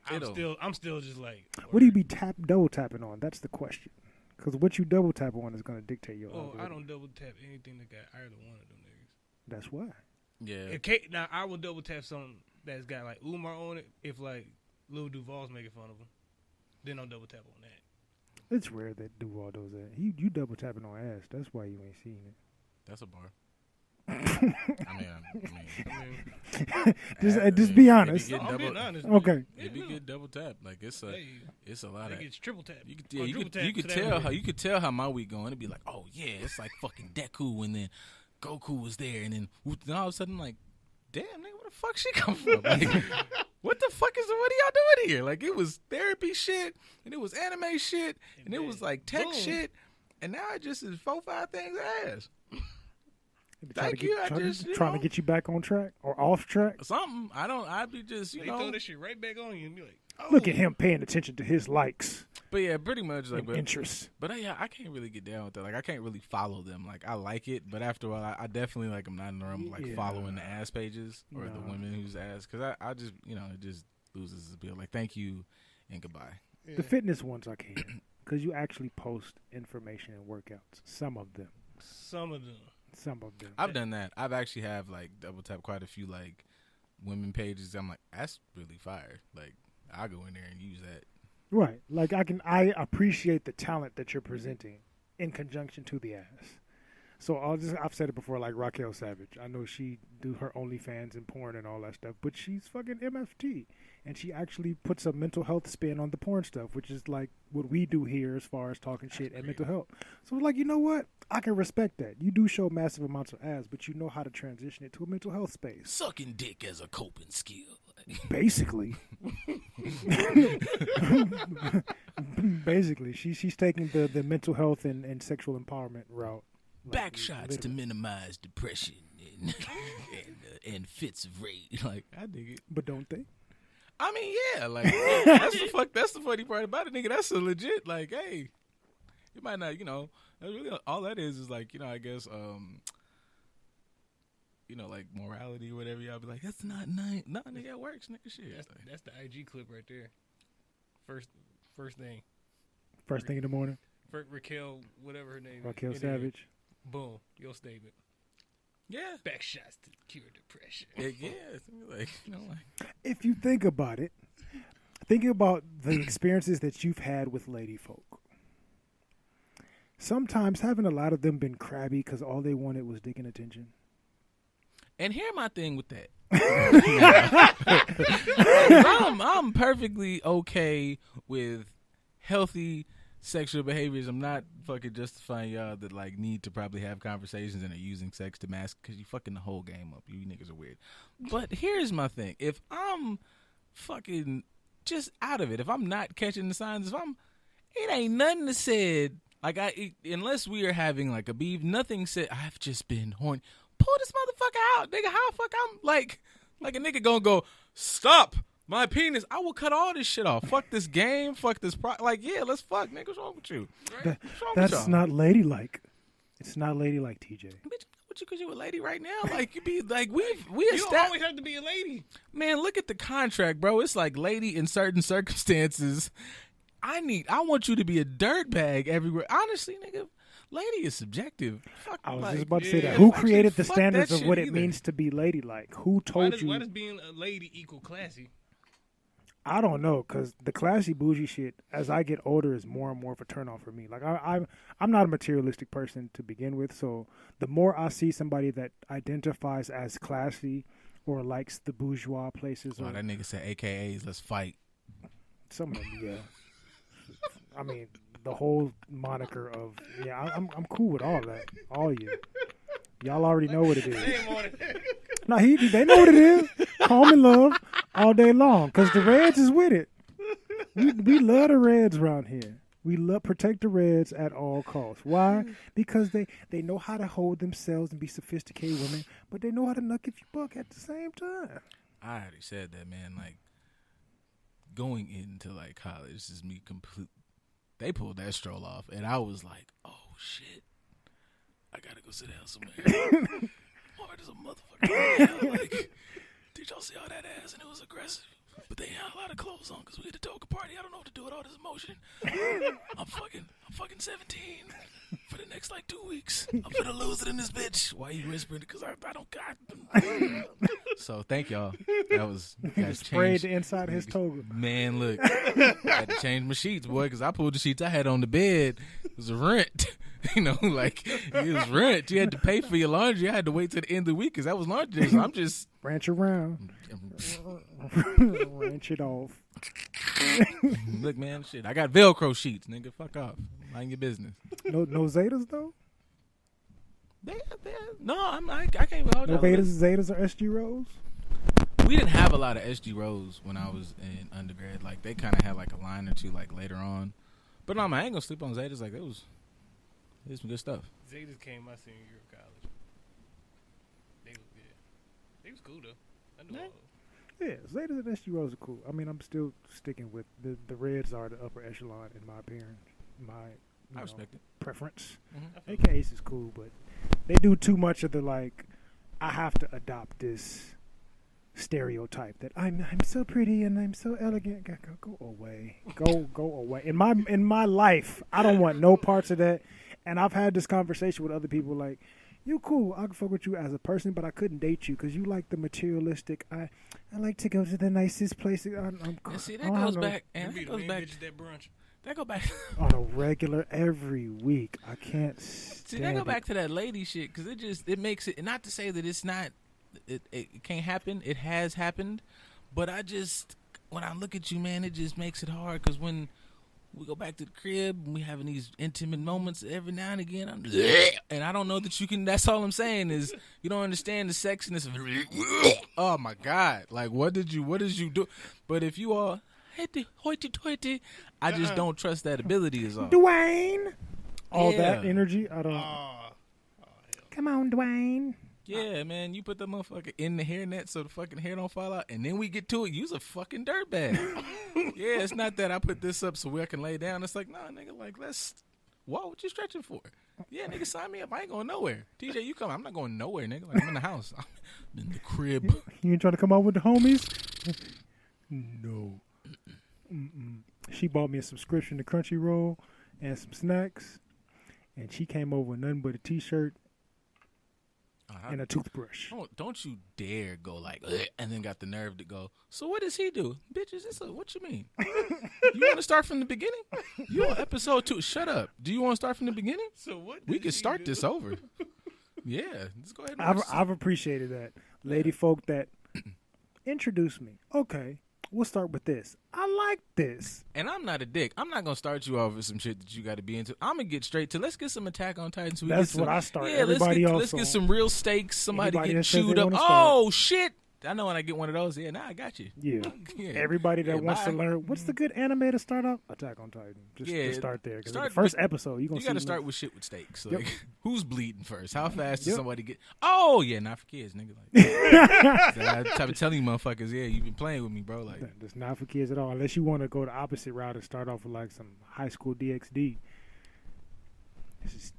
I'm still just like. What do you be double tapping on? That's the question. Because what you double tap on is going to dictate your algorithm. I don't double tap anything that got either one of them niggas. That's why. Yeah. Now I will double tap something that's got like Umar on it if like Lil Duval's making fun of him. Then I'll double tap on that. It's rare that Duval does that. You double tapping on ass. That's why you ain't seeing it. That's a bar. Just be honest. I'm being honest. Okay. It be good double tap. Like it's a lot of. It's triple tap. You could tell how my week going. It'd be like, oh yeah, it's like fucking Deku, and then Goku was there, and then all of a sudden like, damn nigga, where the fuck she come from? Like, what the fuck what are y'all doing here? Like it was therapy shit, and it was anime shit, and it was like tech shit, and now it just is 4-5 things ass. Thank you. Trying to get you back on track or off track. Something. I'd be just they throw this shit right back on you and be like, oh. Look at him paying attention to his likes. But yeah, pretty much like interests. But I can't really get down with that. Like I can't really follow them. Like I like it, but after a while, I definitely like I'm not in the room like following the ass pages or the women whose ass because I just it just loses the appeal. Like thank you and goodbye. Yeah. The fitness ones I can because you actually post information and workouts. Some of them. I've done that. I've actually have like double tap quite a few like women pages. I'm like, that's really fire. Like I'll go in there and use that. Right. Like I appreciate the talent that you're presenting in conjunction to the ass. So I've said it before, like Raquel Savage. I know she do her OnlyFans and porn and all that stuff, but she's fucking MFT. And she actually puts a mental health spin on the porn stuff, which is like what we do here as far as talking shit and mental health. So like, you know what? I can respect that. You do show massive amounts of ass, but you know how to transition it to a mental health space. Sucking dick as a coping skill. Basically. Basically. She's taking the mental health and sexual empowerment route. Back shots to minimize depression and fits of rage. Like, I dig it. But don't they? I mean, yeah, like that's the funny part about it, nigga. That's a legit, like, hey, you might not, that's really all that is like, I guess, like morality or whatever. Y'all be like, that's not nice. No, nigga, it works, nigga. Shit. That's the IG clip right there. First thing. First thing in the morning. Raquel, whatever her name. Raquel Savage. Boom, your statement. Yeah. Back shots to cure depression. Yeah. Like, if you think about it, thinking about the experiences that you've had with lady folk, sometimes haven't a lot of them been crabby because all they wanted was dick and attention? And here's my thing with that. I'm perfectly okay with healthy sexual behaviors. I'm not fucking justifying y'all that like need to probably have conversations and are using sex to mask because you fucking the whole game up. You niggas are weird. But here's my thing. If I'm fucking just out of it, if I'm not catching the signs, it ain't nothing that said Like unless we are having like a beef, nothing said. I've just been horny. Pull this motherfucker out, nigga. How the fuck I'm like a nigga gonna go stop my penis? I will cut all this shit off. Fuck this game. Fuck this like yeah, let's fuck, nigga. What's wrong with you? Right? That's not ladylike. It's not ladylike, TJ. Bitch, what you? Cause you a lady right now? Like you be like we You don't always have to be a lady. Man, look at the contract, bro. It's like lady in certain circumstances. I want you to be a dirtbag everywhere. Honestly, nigga, lady is subjective. Fuck, I was like, just about to say that. Who created the fuck standards that of what shit it either. means to be ladylike? Who told you? Why does being a lady equal classy? I don't know, because the classy bougie shit, as I get older, is more and more of a turnoff for me. Like I'm not a materialistic person to begin with, so the more I see somebody that identifies as classy or likes the bourgeois places, Oh, or that nigga said AKAs, let's fight. some of them, yeah. I mean, the whole moniker of I'm cool with all that, all you. Y'all already know what it is. Name on it. No, they know what it is. Calm and love all day long, because the Reds is with it. We love the Reds around here. We protect the Reds at all costs. Why? Because they know how to hold themselves and be sophisticated women, but they know how to nuck if you buck at the same time. I already said that, man. Like going into like college is me complete. They pulled that stroll off, and I was like, "Oh shit, I gotta go sit down somewhere." Hard as a motherfucker. Like, did y'all see all that ass? And it was aggressive, but they had a lot of clothes on because we had a toga party. I don't know what to do with all this emotion. I'm fucking 17 for the next like 2 weeks. I'm gonna lose it in this bitch. Why you whispering? Because I don't got. So thank y'all. That was you guys Sprayed changed. the inside of his toga. Man, look, I had to change my sheets, boy, because I pulled the sheets I had on the bed. It was a rent. You know, like, it was rent. You had to pay for your laundry. I had to wait till the end of the week because that was laundry day. So I'm just... Branch around. Wrench it off. Look, man, shit. I got Velcro sheets, nigga. Fuck off. Mind your business. No Zetas, though? I can't even hold No that. Zetas or SG Rose? We didn't have a lot of SG Rose when I was in undergrad. Like, they kind of had, like, a line or two, like, later on. But no, man, I ain't gonna sleep on Zetas. Like, it was some good stuff. Jada came my senior year of college. They was good. They was cool though. I knew all of them. Yeah, Zetas and SG Rose are cool. I mean, I'm still sticking with the Reds are the upper echelon in my opinion. I respect it. Preference. Mm-hmm. AKAs is cool, but they do too much of the like. I have to adopt this stereotype that I'm so pretty and I'm so elegant. Go away. Go away. In my life, I don't want no parts of that. And I've had this conversation with other people like, you cool, I can fuck with you as a person, but I couldn't date you because you like the materialistic. I like to go to the nicest places. And see, that goes back. And You be that the goes main back. bitch at that brunch. That go back. on a regular every week. I can't stand See, that go it. back to that lady shit because it makes it. Not to say that it's not. It can't happen. It has happened, but when I look at you, man, it just makes it hard because when we go back to the crib and we having these intimate moments every now and again, and I don't know that you can. That's all I'm saying is you don't understand the sexiness of oh my god, like what did you do? But if you are hoity-toity, I just don't trust that ability is all. Dwayne. All Yeah. that energy, I don't. Hell. Come on, Dwayne. Yeah, man, you put that motherfucker in the hairnet so the fucking hair don't fall out, and then we get to it. You's a fucking dirtbag. Yeah, it's not that I put this up so I can lay down. It's like, nah, nigga, like what you stretching for? Yeah, nigga, sign me up. I ain't going nowhere. TJ, you come. I'm not going nowhere, nigga. Like I'm in the house. I'm in the crib. You ain't trying to come out with the homies? No. Mm-mm. She bought me a subscription to Crunchyroll and some snacks, and she came over with nothing but a t-shirt and a toothbrush. Don't you dare go like, "Ugh," and then got the nerve to go. So what does he do, bitches? What you mean? You want to start from the beginning? You on episode 2? Shut up. Do you want to start from the beginning? So what? We did could she start do? this over. Yeah, let's go ahead. And I've appreciated that. Lady folk that introduce me. Okay, we'll start with this. I like this. And I'm not a dick. I'm not gonna start you off with some shit that you got to be into. I'm gonna get straight to let's get some Attack on Titan. So we That's get some, what I start. Yeah, Everybody let's else get on. some real stakes. Somebody Anybody getting that says chewed they up. wanna start. Oh shit! I know when I get one of those, I got you. Yeah. Yeah. Everybody that wants to bye. learn what's the good anime to start off? Attack on Titan. Just start there. Because the first episode, you got to start with shit with stakes. Yep. Like, who's bleeding first? How fast does somebody get? Oh yeah, not for kids, nigga. Like, I've been telling you, motherfuckers. Yeah, you've been playing with me, bro. Like, that's not for kids at all. Unless you want to go the opposite route and start off with like some high school DxD. This is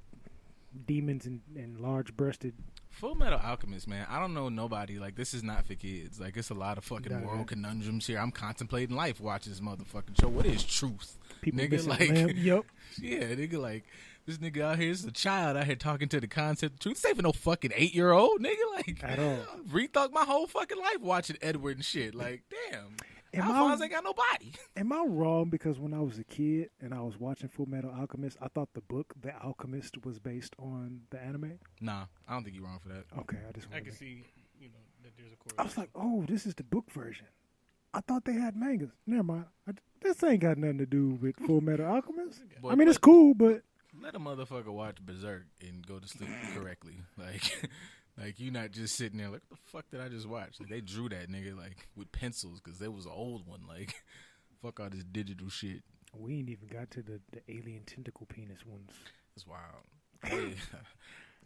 demons and large-breasted. Full Metal Alchemist, man. I don't know nobody. Like, this is not for kids. Like, it's a lot of fucking moral conundrums here. I'm contemplating life watching this motherfucking show. What is truth? People nigga, like, yep. Yeah, nigga, like, this nigga out here is a child out here talking to the concept of truth. This ain't for no fucking 8-year-old, nigga. Like, at all. Rethought my whole fucking life watching Edward and shit. Like, damn. Alphonse ain't got no body. Am I wrong? Because when I was a kid and I was watching Full Metal Alchemist, I thought the book The Alchemist was based on the anime. Nah, I don't think you're wrong for that. Okay, I can see, that there's a correlation. I was like, oh, this is the book version. I thought they had mangas. Never mind. This ain't got nothing to do with Full Metal Alchemist. Boy, I mean, it's cool, but let a motherfucker watch Berserk and go to sleep correctly. Like, you not just sitting there like, what the fuck did I just watch? Like, they drew that nigga, like, with pencils because there was an old one. Like, fuck all this digital shit. We ain't even got to the alien tentacle penis ones. It's wild. Yeah.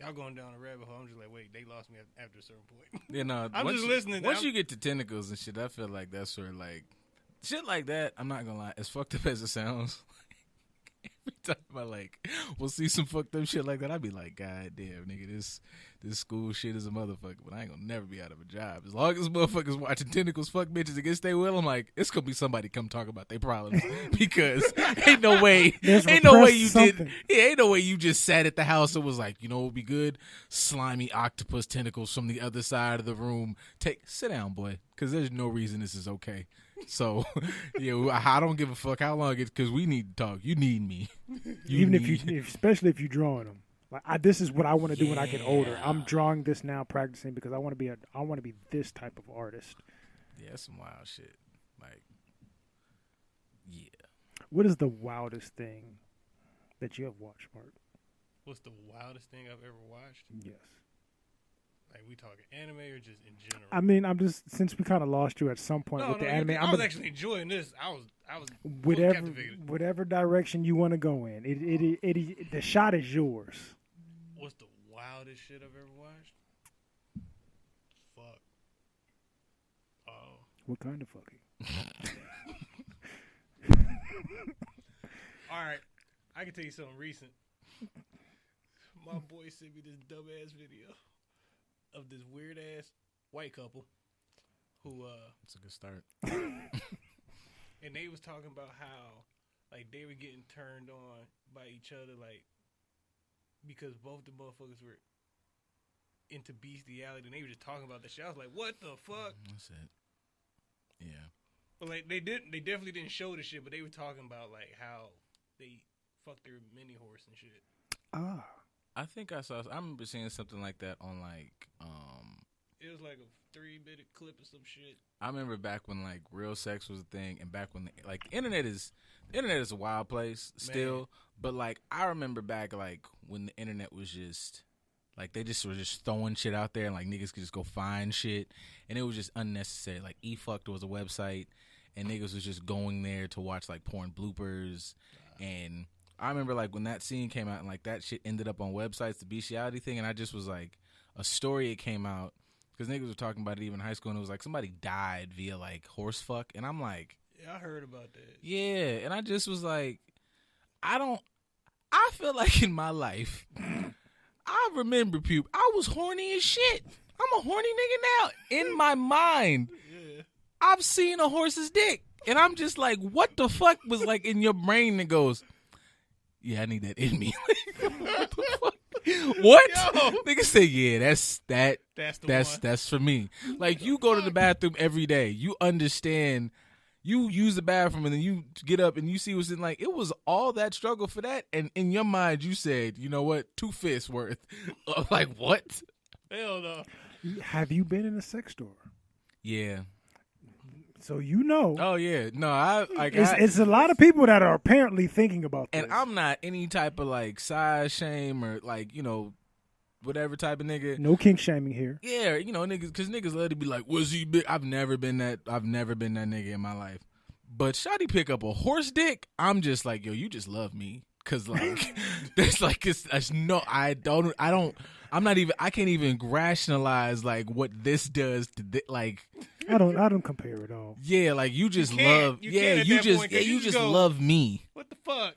Y'all going down a rabbit hole. I'm just like, wait, they lost me after a certain point. You know, I'm just listening. Once you get to tentacles and shit, I feel like that's sort of like, shit like that, I'm not going to lie, as fucked up as it sounds, every time I we'll see some fucked up shit like that, I'd be like, God damn, nigga, this school shit is a motherfucker, but I ain't gonna never be out of a job. As long as motherfuckers watching tentacles fuck bitches against their will, I'm like, it's gonna be somebody come talk about their problems because ain't no way you just sat at the house and was like, you know what would be good? Slimy octopus tentacles from the other side of the room. Sit down, boy, because there's no reason this is okay. So, yeah, I don't give a fuck how long it's because we need to talk. You need me. Especially if you're drawing them. Like this is what I want to do when I get older. I'm drawing this now, practicing because I want to be this type of artist. Yeah, that's some wild shit. Like, yeah. What is the wildest thing that you have watched, Mark? What's the wildest thing I've ever watched? Yes. Like, we talking anime or just in general? I mean, I'm just, since we kind of lost you at some point with the anime. I was actually enjoying this. I was captivated. Whatever direction you want to go in, the shot is yours. What's the wildest shit I've ever watched? Fuck. Oh. What kind of fucking? All right. I can tell you something recent. My boy sent me this dumbass video of this weird ass white couple who it's a good start. And they was talking about how like they were getting turned on by each other, like because both the motherfuckers were into bestiality and they were just talking about that shit. I was like, what the fuck? That's it. Yeah. But like they definitely didn't show the shit, but they were talking about like how they fucked their mini horse and shit. Ah. I think I remember seeing something like that on it was like a 3-minute clip or some shit. I remember back when like real sex was a thing, and back when the internet is a wild place still. Man. But like I remember back like when the internet was just like they just were just throwing shit out there, and like niggas could just go find shit, and it was just unnecessary. Like eFucked was a website, and niggas was just going there to watch like porn bloopers, and I remember like when that scene came out and like that shit ended up on websites, the bestiality thing, and I just was like a story. It came out. Because niggas were talking about it even in high school, and it was like somebody died via like horse fuck, and I'm like, yeah, I heard about that. Yeah, and I just was like, I feel like in my life, I remember I was horny as shit. I'm a horny nigga now. In my mind, yeah. I've seen a horse's dick, and I'm just like, what the fuck was like in your brain that goes, yeah, I need that in me. What the fuck? What? Niggas say, yeah, that's for me. Like you go to the bathroom every day. You understand. You use the bathroom and then you get up and you see what's in. Like it was all that struggle for that, and in your mind you said, you know what, 2 fists worth. Like what? Hell no. Have you been in a sex store? Yeah. So you know. Oh yeah, no, it's a lot of people that are apparently thinking about this. And I'm not any type of like size shame or like whatever type of nigga. No kink shaming here. Yeah, you know, niggas, because niggas love to be like, was he big? I've never been that nigga in my life. But shawty pick up a horse dick, I'm just like, yo, you just love me. Cause like, there's like, it's no, I can't even rationalize like what this does to like. I don't compare it all. Yeah, like you just love, you just love me. What the fuck?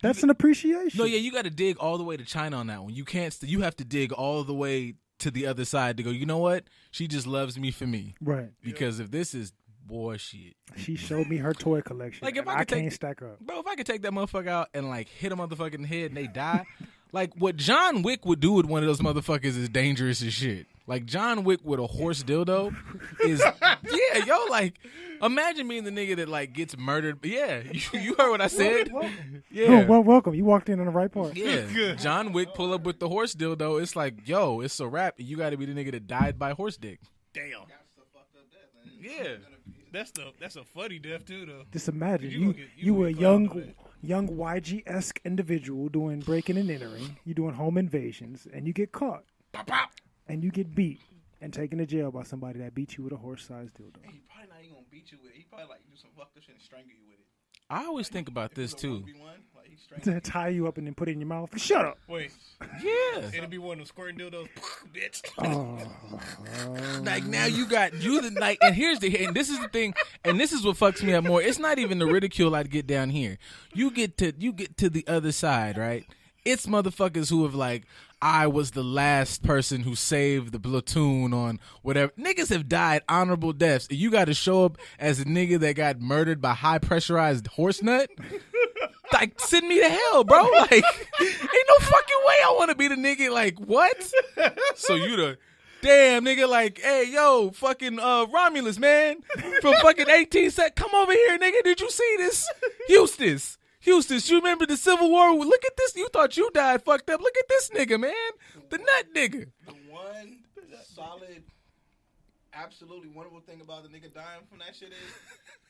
That's an appreciation. No, yeah, you got to dig all the way to China on that one. You can't. You have to dig all the way to the other side to go. You know what? She just loves me for me. Right. Because if this is bullshit, she showed me her toy collection. Like if I can't stack up, bro. If I could take that motherfucker out and like hit a motherfucker in the head and they die, like what John Wick would do with one of those motherfuckers is dangerous as shit. Like John Wick with a horse dildo is yeah, yo. Like imagine being the nigga that like gets murdered. Yeah, you heard what I said. Yeah. Oh, well, welcome. You walked in on the right part. Yeah, John Wick pull up with the horse dildo. It's like, yo, it's a wrap. You got to be the nigga that died by horse dick. Damn. Yeah. That's a funny death too, though. Just imagine you were a young YG-esque individual doing breaking and entering. You doing home invasions, and you get caught. And you get beat and taken to jail by somebody that beat you with a horse-sized dildo. He probably not even gonna beat you with it. He probably like do some fucked up shit and strangle you with it. I always think about this too. To tie you up and then put it in your mouth. Shut up. Wait. Yeah. It'll be one of them squirting dildos, bitch. Like now you the like, and this is the thing, and this is what fucks me up more. It's not even the ridicule I'd get down here. You get to the other side, right? It's motherfuckers who have like, I was the last person who saved the platoon on whatever. Niggas have died honorable deaths. You got to show up as a nigga that got murdered by high pressurized horse nut. Like, send me to hell, bro. Like, ain't no fucking way I want to be the nigga. Like, what? So you the damn nigga. Like, hey, yo, fucking Romulus, man, from fucking 18 sec. Come over here, nigga. Did you see this, Houston, you remember the Civil War? Look at this. You thought you died fucked up. Look at this nigga, man. The nut nigga. The one solid, absolutely wonderful thing about the nigga dying from that shit is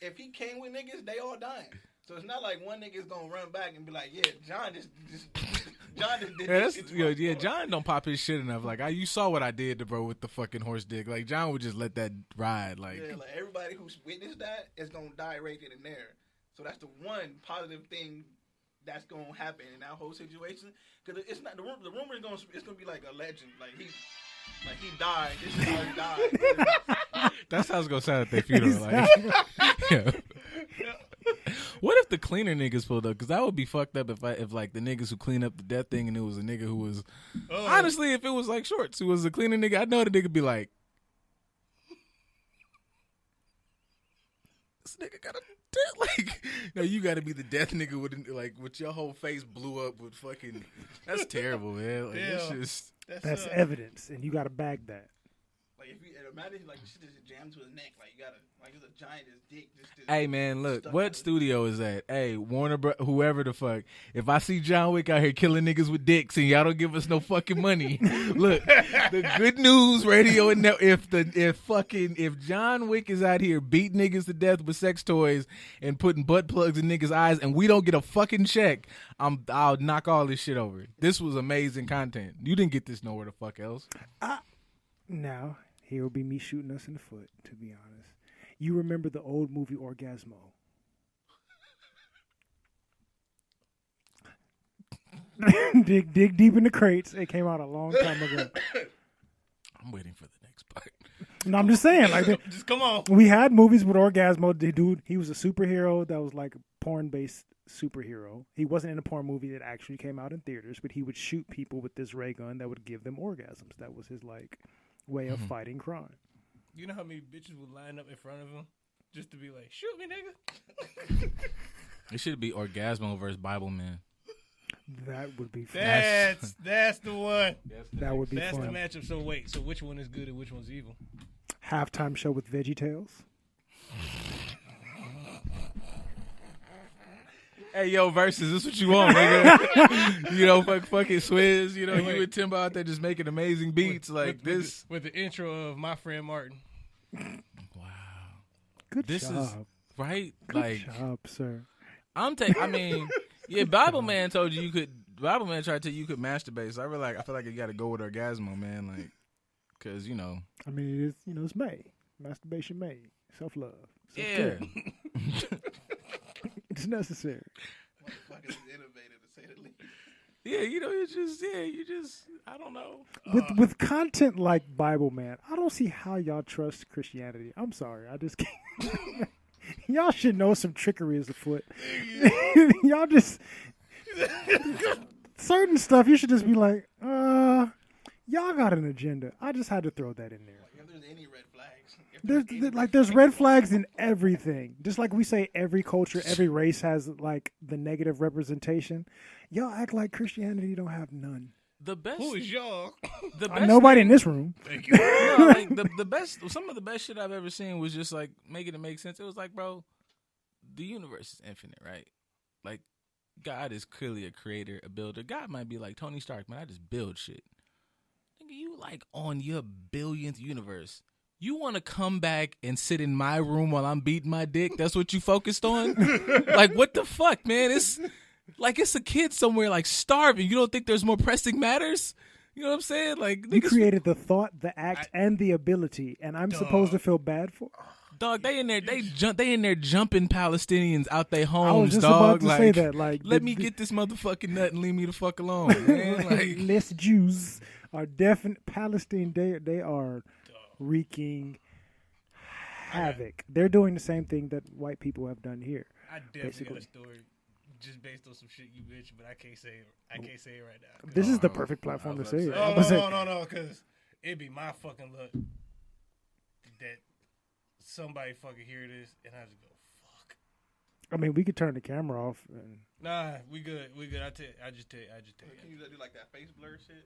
if he came with niggas, they all dying. So it's not like one nigga's gonna run back and be like, yeah, John just did this shit. Yeah, John don't pop his shit enough. Like, you saw what I did to bro with the fucking horse dick. Like, John would just let that ride. Like, yeah, like everybody who's witnessed that is gonna die right then and there. So that's the one positive thing that's gonna happen in that whole situation. Because it's not the rumor is gonna be like a legend. Like he died. This is how he died. That's how it's gonna sound at their funeral. Like, yeah. What if the cleaner niggas pulled up? Because that would be fucked up if like the niggas who clean up the death thing and it was a nigga who was honestly, if it was like Shorts who was a cleaner nigga, I know the nigga be like, this nigga got a like, no, you got to be the death nigga with your whole face blew up with fucking. That's terrible, man. Like, it's just that's evidence, and you got to bag that. Like if you imagine like shit just jammed to his neck, like you gotta like it's a giant dick. Just hey man, look, what studio is that? Hey, Warner, whoever the fuck. If I see John Wick out here killing niggas with dicks and y'all don't give us no fucking money, look, the good news radio and if John Wick is out here beating niggas to death with sex toys and putting butt plugs in niggas' eyes and we don't get a fucking check, I'll knock all this shit over. This was amazing content. You didn't get this nowhere the fuck else. Now, here will be me shooting us in the foot, to be honest. You remember the old movie Orgasmo? dig deep in the crates. It came out a long time ago. I'm waiting for the next part. No, I'm just saying. Like, just come on. We had movies with Orgasmo. The dude, he was a superhero that was like a porn-based superhero. He wasn't in a porn movie that actually came out in theaters, but he would shoot people with this ray gun that would give them orgasms. That was his like way of fighting crime. You know how many bitches would line up in front of him just to be like, shoot me, nigga? It should be Orgasmo versus Bible Man. That would be fun. That's the one. That would be That's fun. the matchup. So wait, so which one is good and which one's evil? Halftime show with VeggieTales. Hey, yo, Versus, this what you want, nigga. You know, fucking Swizz. You know, you and Timbo out there just making amazing beats with the intro of My Friend Martin. Wow. Good this job. Is, right? Good job, sir. I mean, yeah, Bible Man told you could Bible man tried to tell you could masturbate. So I feel like you got to go with orgasmo, man. Like, cause you know. I mean, it's May. Masturbation May. Self-love. Yeah. Self-care. It's necessary. Motherfuckers is innovative to say the least. Yeah, you know, you just, I don't know. With content like Bible Man, I don't see how y'all trust Christianity. I'm sorry, I just can't. Y'all should know some trickery is afoot. Y'all just certain stuff you should just be like, y'all got an agenda. I just had to throw that in there. If there's any red flags, There's red flags in everything. Just like we say every culture, every race has like the negative representation. Y'all act like Christianity don't have none. The best. Who is y'all? The best Nobody in this room. Thank you. No, like the best. Some of the best shit I've ever seen was just like making it make sense. It was like, bro, the universe is infinite, right? Like, God is clearly a creator, a builder. God might be like Tony Stark, man. I just build shit. Nigga, you like on your billionth universe. You want to come back and sit in my room while I'm beating my dick? That's what you focused on? Like, what the fuck, man? It's like it's a kid somewhere like starving. You don't think there's more pressing matters? You know what I'm saying? Like, You niggas, created the thought, the act, and the ability, and I'm supposed to feel bad for. dog, they in there jumping Palestinians out their I homes, was just dog. about to like, say that. Like, let me get this motherfucking nut and leave me the fuck alone, man. Like, less Jews are definite. Palestine, they are wreaking havoc. They're doing the same thing that white people have done here. I definitely Basically. got a story just based on some shit you mentioned, but I can't say it right now. 'Cause- This is the perfect platform to say it. Oh, I'm gonna say- no, because it'd be my fucking luck that somebody fucking hear this and I just go, fuck. I mean, we could turn the camera off. And Nah, we good. I just tell you. Can you do like that face blur shit?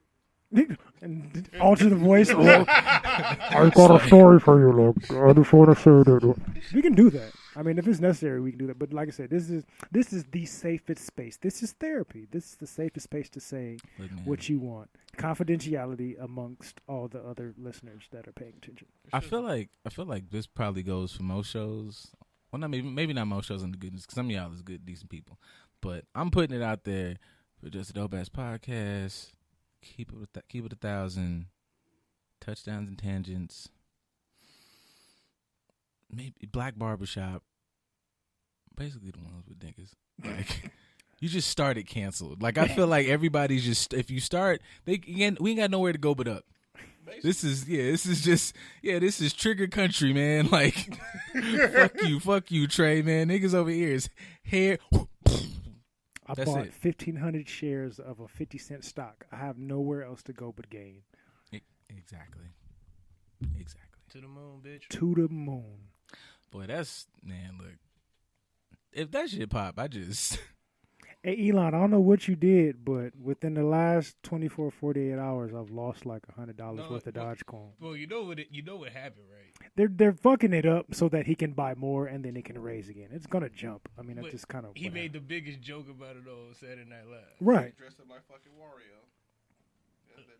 and alter the voice. I got a story for you, look. I just want to say that. We can do that. I mean, if it's necessary, we can do that. But like I said, this is the safest space. This is therapy. This is the safest space to say look, man, what you want. Confidentiality amongst all the other listeners that are paying attention. I feel like this probably goes for most shows. Well, not maybe not most shows in the goodness, because some of y'all is good, decent people. But I'm putting it out there for Just a Dope Ass Podcast. Keep it 1,000 touchdowns and tangents. Maybe Black Barbershop. Basically the ones with niggas. Like, you just started canceled. Like, I feel like everybody's just, if you start, we ain't got nowhere to go but up. This is trigger country, man. Like, fuck you, Trey, man. Niggas over here is hair. I That's bought it. 1,500 shares of a 50-cent stock. I have nowhere else to go but gain. Exactly. To the moon, bitch. To the moon. Boy, man, look. If that shit pop, I just... Hey, Elon, I don't know what you did, but within the last 24, 48 hours, I've lost like $100 worth of Dogecoin. Well, you know what happened, right? They're fucking it up so that he can buy more and then it can raise again. It's gonna jump. I mean, that's But just kind of. He made the biggest joke about it on Saturday Night Live. right. Dressed up like fucking Wario.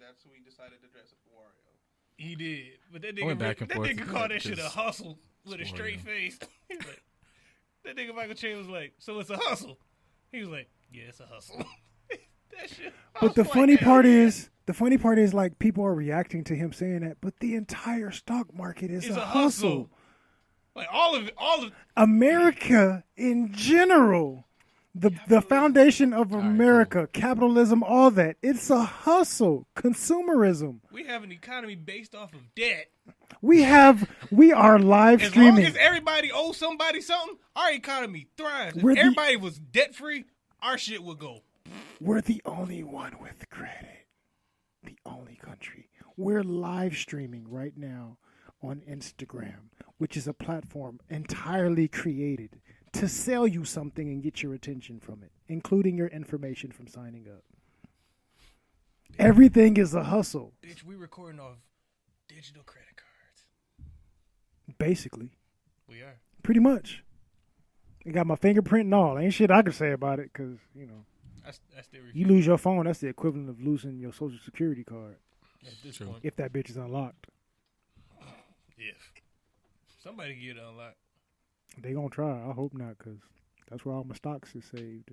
That's who he decided to dress up for Wario. He did, but that I went nigga, back and that forth nigga with called that that shit a 'cause hustle with a it's straight Wario. face. He was like, that nigga Michael Che was like, so it's a hustle. He was like, yeah, it's a hustle. That shit. But the funny part is, like, people are reacting to him saying that, but the entire stock market is it's a hustle. Like all of America in general, the foundation of America, capitalism, all that, it's a hustle. Consumerism. we have an economy based off of debt. We are live As streaming. long as everybody owes somebody something, our economy thrives. If We're the- everybody was debt free, our shit would go. We're the only one with credit. The only country. We're live streaming right now on Instagram, which is a platform entirely created to sell you something and get your attention from it, including your information from signing up. Everything is a hustle, Bitch, we recording off digital credit cards. basically. We are. Pretty much. I got my fingerprint and all. Ain't shit I can say about it because, I still refuse. you lose your phone, that's the equivalent of losing your social security card At this True. point, if that bitch is unlocked. if somebody get it unlocked, They gonna try. I hope not, because that's where all my stocks is saved.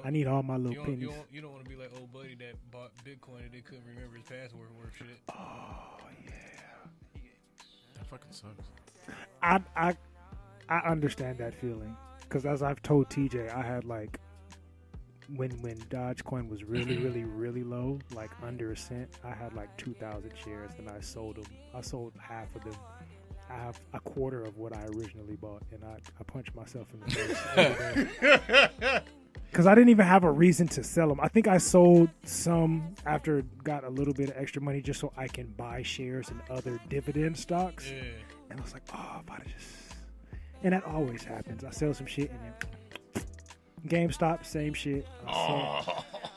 I need all my little pennies. You don't want to be like old buddy that bought Bitcoin and they couldn't remember his password or shit. Oh yeah. That fucking sucks. I understand that feeling because as I've told TJ, I had like when Dogecoin was really really low, like under a cent, I had like 2,000 shares and I sold them. I sold half of them. I have a quarter of what I originally bought, and I punched myself in the face because I didn't even have a reason to sell them. I think I sold some after got a little bit of extra money just so I can buy shares in other dividend stocks. Yeah. And I was like, oh, if I just... And that always happens. I sell some shit and then GameStop, same shit.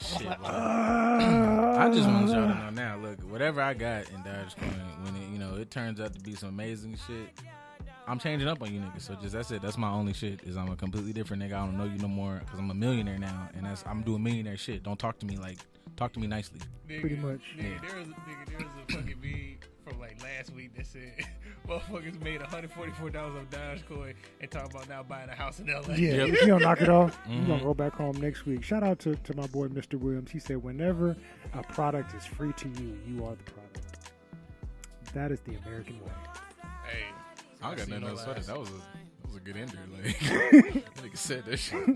Shit, I just want y'all to know now. Look, whatever I got in Dogecoin, when it turns out to be some amazing shit, I'm changing up on you niggas. So just that's it. That's my only shit. Is I'm a completely different nigga. I don't know you no more because I'm a millionaire now, and I'm doing millionaire shit. Don't talk to me talk to me nicely. Nigga, Pretty much. Nigga, there was a fucking meme from like last week that said motherfuckers made $144 on Dogecoin and talking about now buying a house in LA. Yeah, if you don't knock it off, you're going to go back home next week. Shout out to my boy, Mr. Williams. He said, whenever a product is free to you, you are the product. That is the American way. Hey, I don't got nothing else for this. That was a good ender. Like, nigga said that shit.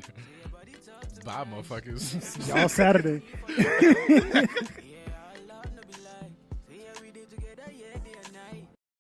Bye, motherfuckers. Y'all Saturday. Yeah, our love no be lie. See every day together, yeah, day and night.